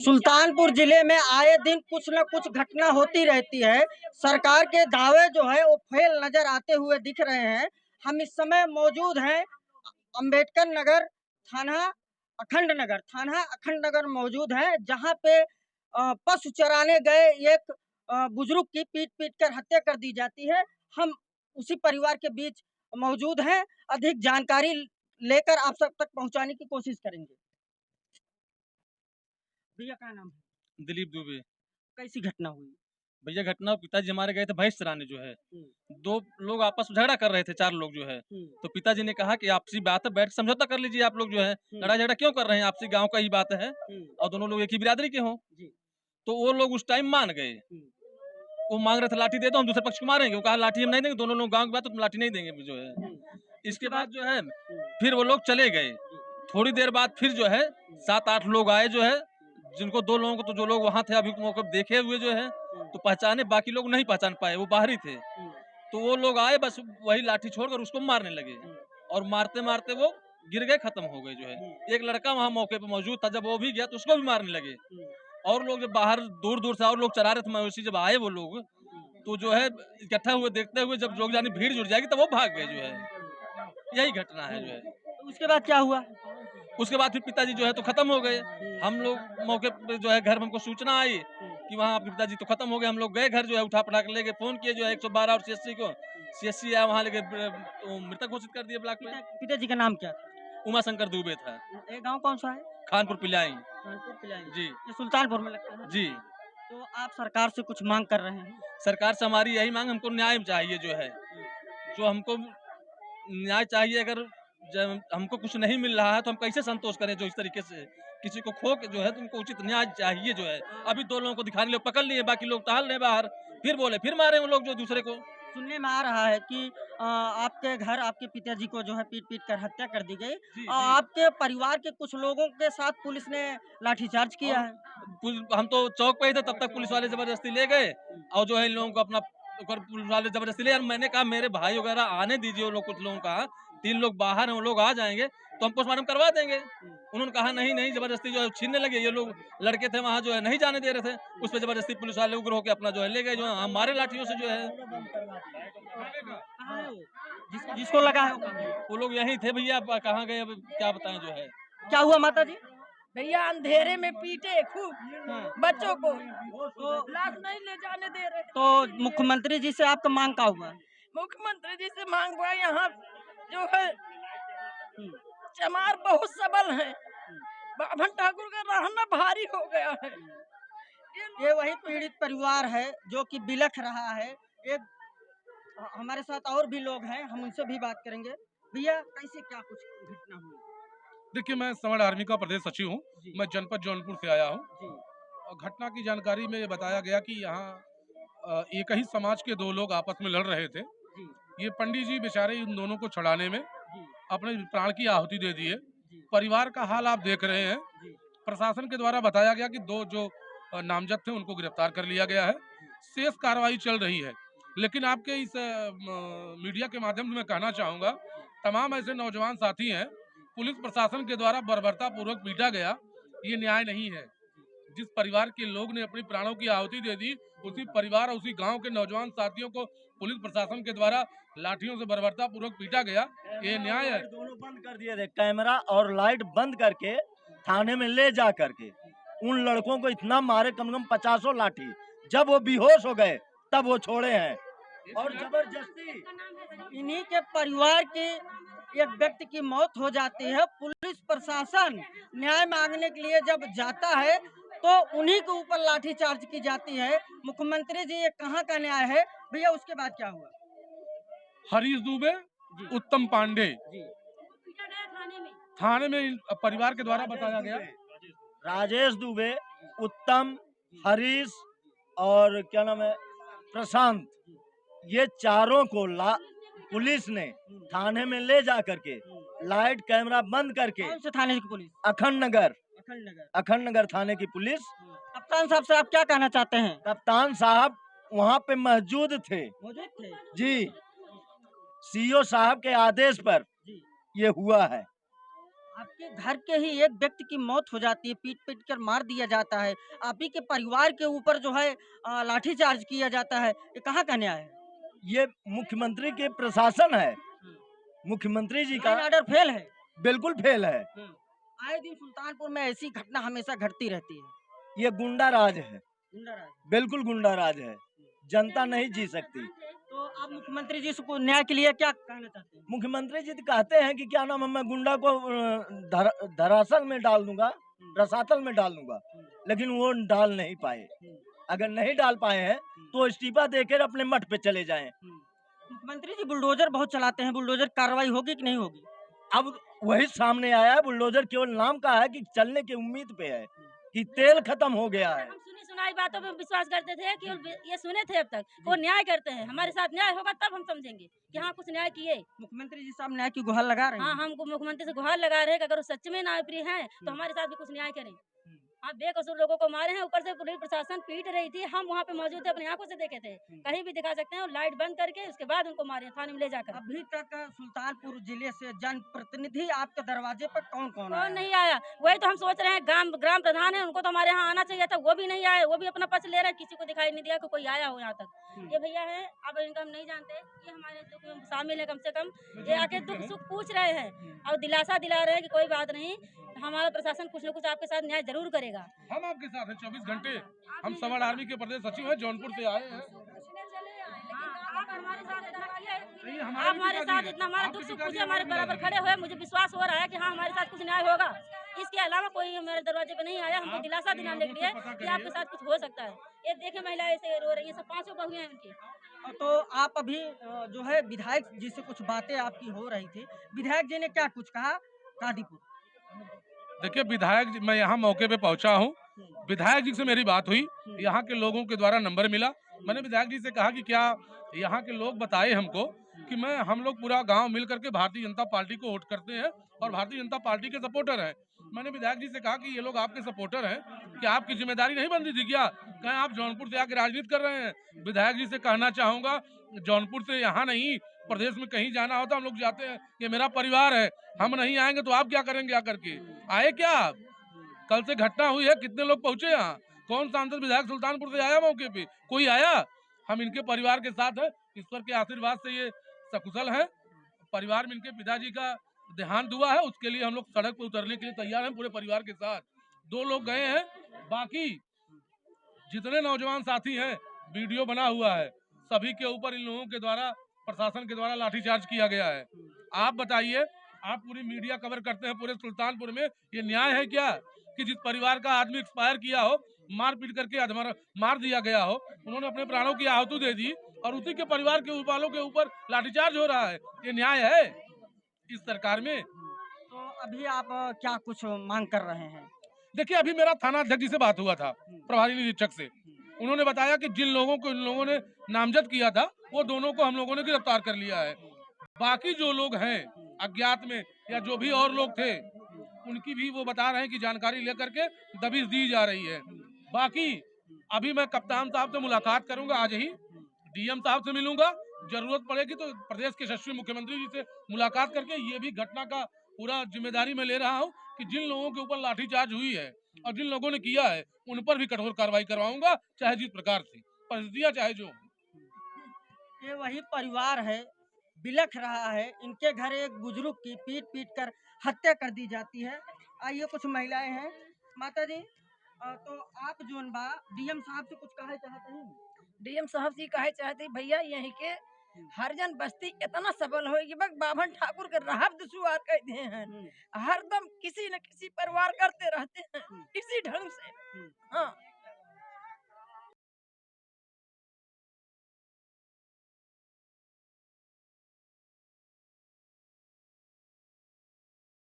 सुल्तानपुर जिले में आए दिन कुछ न कुछ घटना होती रहती है। सरकार के दावे जो है वो फेल नजर आते हुए दिख रहे हैं। हम इस समय मौजूद हैं अंबेडकर नगर थाना अखंड नगर मौजूद है, जहां पे पशु चराने गए एक बुजुर्ग की पीट पीट कर हत्या कर दी जाती है। हम उसी परिवार के बीच मौजूद हैं, अधिक जानकारी लेकर आप सब तक पहुंचाने की कोशिश करेंगे। भैया क्या नाम है? दिलीप दुबे। कैसी घटना हुई? भैया घटना, पिताजी हमारे गए थे भैंस चराने जो है। दो लोग आपस में झगड़ा कर रहे थे, चार लोग जो है। तो पिताजी ने कहा कि आपसी बात है, बैठ के समझौता कर लीजिए। आप लोग जो है लड़ाई झगड़ा क्यों कर रहे हैं, आपसी गांव का ही बात है और दोनों लोग एक ही बिरादरी के हों। तो वो लोग उस टाइम मान गए। वो मांग रहे थे लाठी दे दो, हम दूसरे पक्ष को मारेंगे। वो कहा लाठी हम नहीं देंगे, दोनों लोग गाँव की बात तो लाठी नहीं देंगे जो है। इसके बाद जो है फिर वो लोग चले गए। थोड़ी देर बाद फिर जो है 7-8 लोग आए जो है, जिनको दो लोगों को तो जो लोग वहां थे अभी मौके देखे हुए जो है तो पहचाने, बाकी लोग नहीं पहचान पाए, वो बाहरी थे। तो वो लोग आए, बस वही लाठी छोड़कर उसको मारने लगे और मारते मारते वो गिर गए, खत्म हो गए जो है। एक लड़का वहाँ मौके पे मौजूद था, जब वो भी गया तो उसको भी मारने लगे। और लोग जब बाहर दूर दूर से और लोग चला रहे थे मवेशी, जब आए वो लोग तो जो है इकट्ठा हुए देखते हुए जब लोग जाने भीड़ जुट जाएगी तब वो भाग गए जो है। यही घटना है जो है। तो उसके बाद क्या हुआ? उसके बाद फिर पिताजी जो है तो खत्म हो गए। हम लोग मौके पे जो है घर में हमको सूचना आई कि वहाँ आपके पिताजी तो खत्म हो गए। हम लोग गए घर जो है, उठा पटा के लेके फोन किए जो है 112 और सीएससी को। सीएससी आया, वहाँ लेके मृतक घोषित कर दिए ब्लॉक में। पिताजी का नाम क्या था? उमा शंकर दुबे था। ये गांव कौन सा है? खानपुर पिलाई। कानपुर पिलाई। जी ये सुल्तानपुर में लगता है जी। तो आप सरकार से कुछ मांग कर रहे हैं? सरकार से हमारी यही मांग, हमको न्याय चाहिए जो है। जो हमको न्याय चाहिए। अगर जब हमको कुछ नहीं मिल रहा है तो हम कैसे संतोष करें? जो इस तरीके से किसी को खो के जो है, तुमको उचित न्याय चाहिए जो है। अभी दो लोगों को दिखाने लोग पकड़ लिए, बाकी लोग टहल रहे बाहर, फिर बोले फिर मारे वो लोग जो दूसरे को। सुनने में आ रहा है कि आपके घर आपके पिताजी को जो है पीट पीट कर हत्या कर दी गई और आपके परिवार के कुछ लोगों के साथ पुलिस ने लाठीचार्ज किया है। हम तो चौक पे ही थे, तब तक पुलिस वाले जबरदस्ती ले गए और जो है इन लोगों को अपना पुलिस वाले जबरदस्ती ले। मैंने कहा मेरे भाई वगैरह आने दीजिए, वो लोग कुछ लोगों का 3 लोग बाहर हैं, वो लोग आ जाएंगे तो हम पोस्टमार्टम करवा देंगे। उन्होंने कहा नहीं नहीं, जबरदस्ती जो है छीनने लगे। ये लोग लड़के थे वहाँ जो है नहीं जाने दे रहे थे, उस पर जबरदस्ती पुलिस वाले उग्र होकर अपना जो है ले गए, जो है हमारे लाठियों से जो है। जिसको लगा है वो कहाँ है? वो लोग यही थे भैया, कहाँ गए अब क्या बताएं जो है। क्या हुआ माता जी? भैया अंधेरे में पीटे खूब बच्चों को, तो लाश नहीं ले जाने दे रहे। तो मुख्यमंत्री जी से आपका मांग का हुआ? मुख्यमंत्री जी से मांग हुआ, यहाँ जो है चमार बहुत सबल है, बाभन ठाकुर का रहना भारी हो गया है। ये वही पीड़ित परिवार है जो कि बिलख रहा है। एक हमारे साथ और भी लोग हैं, हम उनसे भी बात करेंगे। भैया कैसे क्या कुछ घटना हुई? देखिए, मैं समर आर्मी का प्रदेश सचिव हूँ। मैं जनपद जौनपुर से आया हूँ और घटना की जानकारी में ये बताया गया कि यहाँ एक ही समाज के दो लोग आपस में लड़ रहे थे। ये पंडित जी बेचारे इन दोनों को छुड़ाने में अपने प्राण की आहुति दे दिए। परिवार का हाल आप देख रहे हैं। प्रशासन के द्वारा बताया गया कि दो जो नामजद थे उनको गिरफ्तार कर लिया गया है। शेष कार्रवाई चल रही है। लेकिन आपके इस मीडिया के माध्यम से मैं कहना चाहूँगा, तमाम ऐसे नौजवान साथी हैं पुलिस प्रशासन के द्वारा बर्बरता पूर्वक पीटा गया, ये न्याय नहीं है। जिस परिवार के लोग ने अपनी प्राणों की आहुति दे दी, उसी परिवार और उसी गांव के नौजवान साथियों को पुलिस प्रशासन के द्वारा लाठियों से बर्बरता पूर्वक पीटा गया, ये न्याय है? दोनों बंद कर दिए थे, कैमरा और लाइट बंद करके थाने में ले जा करके उन लड़कों को इतना मारे, कम से कम 50 लाठी। जब वो बेहोश हो गए तब वो छोड़े हैं और जबरदस्ती। इन्हीं के परिवार के एक व्यक्ति की मौत हो जाती है, पुलिस प्रशासन न्याय मांगने के लिए जब जाता है तो उन्हीं के ऊपर लाठीचार्ज की जाती है। मुख्यमंत्री जी, ये कहाँ का न्याय है? भैया उसके बाद क्या हुआ? हरीश दुबे, उत्तम पांडे थाने में परिवार के द्वारा बताया गया। राजेश दुबे, उत्तम, हरीश और क्या नाम है प्रशांत, ये चारों को पुलिस ने थाने में ले जा करके लाइट कैमरा बंद करके। कौन से थाने की पुलिस? अखंड नगर थाने की पुलिस। कप्तान साहब से आप क्या कहना चाहते हैं? कप्तान साहब वहाँ पे मौजूद थे जी। सीओ साहब के आदेश पर ये हुआ है। आपके घर के ही एक व्यक्ति की मौत हो जाती है, पीट-पीट कर मार दिया जाता है। आप ही के परिवार के ऊपर जो है लाठीचार्ज किया जाता है। ये कहाँ का न्याय है? ये मुख्यमंत्री के प्रशासन है, मुख्यमंत्री जी का लाइन ऑर्डर फेल है। बिल्कुल फेल है। आए दिन सुल्तानपुर में ऐसी घटना हमेशा घटती रहती है। ये गुंडा राज है, गुंडाराज। बिल्कुल गुंडा राज है। जनता नहीं जी सकती। तो आप मुख्यमंत्री जी से को न्याय के लिए क्या कहना चाहते हैं? मुख्यमंत्री जी तो कहते हैं कि क्या नाम है, मैं गुंडा को धरातल में डाल दूंगा, रसातल में डाल दूंगा, लेकिन वो डाल नहीं पाए। अगर नहीं डाल पाए हैं तो इस्तीफा देकर अपने मठ पे चले जाएं। मुख्यमंत्री जी बुलडोजर बहुत चलाते हैं, बुलडोजर कार्रवाई होगी कि नहीं होगी? अब वही सामने आया है, बुलडोजर केवल नाम का है कि चलने की उम्मीद पे है कि तेल खत्म हो गया है। हम सुनी सुनाई बातों पे विश्वास करते थे कि ये सुने थे अब तक वो न्याय करते हैं। हमारे साथ न्याय होगा तब हम समझेंगे कि हाँ कुछ न्याय किए। मुख्यमंत्री जी साहब न्याय की गुहार लगा रहे हैं। हाँ, हमको मुख्यमंत्री से गुहार लगा रहे हैं कि अगर वो सच में न्याय प्रिय हैं तो हमारे साथ भी कुछ न्याय करें। आप बेकसूर लोगों को मारे हैं, ऊपर से पुलिस प्रशासन पीट रही थी, हम वहाँ पे मौजूद थे, अपनी आंखों से देखे थे। कहीं भी दिखा सकते हैं, लाइट बंद करके उसके बाद उनको मारे थाने में ले जाकर। अभी तक सुल्तानपुर जिले से जनप्रतिनिधि आपके दरवाजे पर कौन-कौन आया कौन है? नहीं आया? वही तो हम सोच रहे हैं, ग्राम प्रधान है, उनको तो हमारे यहाँ आना चाहिए था, वो भी नहीं आए। वो भी अपना पक्ष ले रहे हैं, किसी को दिखाई नहीं दिया कि कोई आया हो यहाँ तक। ये भैया है, अब इनका हम नहीं जानते, ये हमारे दुख में शामिल है। कम से कम ये आके दुख सुख पूछ रहे हैं और दिलासा दिला रहे हैं कि कोई बात नहीं, हमारा प्रशासन कुछ न कुछ आपके साथ न्याय जरूर करेगा। हम आपके साथ हैं 24 घंटे। हम समाज आर्मी के प्रदेश सचिव हैं, जौनपुर से आए हैं। आप हमारे साथ इतना किए, नहीं, आप हमारे साथ इतना हमारा दुख सुख पूछे, हमारे बराबर खड़े हुए, मुझे विश्वास हो रहा है कि हाँ हमारे साथ कुछ न्याय होगा। इसके अलावा कोई हमारे दरवाजे पे नहीं आया, हमको दिलासा दिलाने के लिए कि आपके साथ कुछ हो सकता है। ये देखे महिलाएं ऐसे रो रही हैं, सब 5 बहुएं हैं उनकी। तो आप अभी जो है विधायक जी से कुछ बातें आपकी हो रही थी। विधायक जी ने क्या कुछ कहा कादीपुर? देखिए विधायक जी, मैं यहाँ मौके पे पहुंचा हूँ। विधायक जी से मेरी बात हुई, यहाँ के लोगों के द्वारा नंबर मिला। मैंने विधायक जी से कहा कि क्या यहाँ के लोग बताए हमको कि हम लोग पूरा गांव मिल करके भारतीय जनता पार्टी को वोट करते हैं और भारतीय जनता पार्टी के सपोर्टर हैं। मैंने विधायक जी से कहा कि ये लोग आपके सपोर्टर हैं, क्या आपकी जिम्मेदारी नहीं बनती थी क्या? कहें आप जौनपुर से आके राजनीति कर रहे हैं। विधायक जी से कहना चाहूंगा, जौनपुर से यहाँ नहीं, प्रदेश में कहीं जाना होता हम लोग जाते हैं, ये मेरा परिवार है, हम नहीं आएंगे तो आप क्या करेंगे आकर के? आए क्या आप? कल से घटना हुई है, कितने लोग पहुंचे यहाँ? कौन सांसद विधायक सुल्तानपुर से आया मौके पे? कोई आया? हम इनके परिवार के साथ है, ईश्वर के आशीर्वाद से ये सकुशल है। परिवार में इनके पिताजी का देहांत हुआ है, उसके लिए हम लोग सड़क पर उतरने के लिए तैयार हैं पूरे परिवार के साथ। 2 लोग गए हैं, बाकी जितने नौजवान साथी हैं, वीडियो बना हुआ है, सभी के ऊपर इन लोगों के द्वारा, प्रशासन के द्वारा लाठीचार्ज किया गया है। आप बताइए, आप पूरी मीडिया कवर करते हैं पूरे सुल्तानपुर में, ये न्याय है क्या कि जिस परिवार का आदमी एक्सपायर किया हो, मार पीट करके मार दिया गया हो, उन्होंने अपने प्राणों की आहुति दे दी और उसी के परिवार के वालों के ऊपर लाठीचार्ज हो रहा है? ये न्याय है इस सरकार में? तो अभी आप क्या कुछ मांग कर रहे हैं? देखिए अभी मेरा थाना अध्यक्ष जी से बात हुआ था, प्रभारी निरीक्षक से। उन्होंने बताया कि जिन लोगों को इन लोगों ने नामजद किया था, वो दोनों को हम लोगों ने गिरफ्तार कर लिया है। बाकी जो लोग हैं अज्ञात में या जो भी और लोग थे, उनकी भी वो बता रहे हैं कि जानकारी लेकर के दबिश दी जा रही है। बाकी अभी मैं कप्तान साहब से मुलाकात करूंगा, आज ही डीएम साहब से मिलूंगा, जरूरत पड़ेगी तो प्रदेश के यशस्वी मुख्यमंत्री जी से मुलाकात करके ये भी घटना का पूरा जिम्मेदारी मैं ले रहा हूँ कि जिन लोगों के ऊपर लाठीचार्ज हुई है और जिन लोगों ने किया है, उन पर भी कठोर कार्रवाई करवाऊंगा, चाहे जिस प्रकार से परिस्थितियां चाहे जो। ये वही परिवार है, बिलख रहा है। इनके घर एक बुजुर्ग की पीट कर हत्या कर दी जाती है। आइए कुछ महिलाएं हैं। माता जी, तो आप जोन बा डीएम साहब से कुछ कहे चाहते हैं? डीएम साहब से कहे चाहते भैया, यही के हरजन बस्ती इतना सबल हो कि बस बाभन ठाकुर के राहब दुसुआर कह दिए हैं। हरदम किसी न किसी परिवार करते रहते हैं इसी ढंग से। हाँ,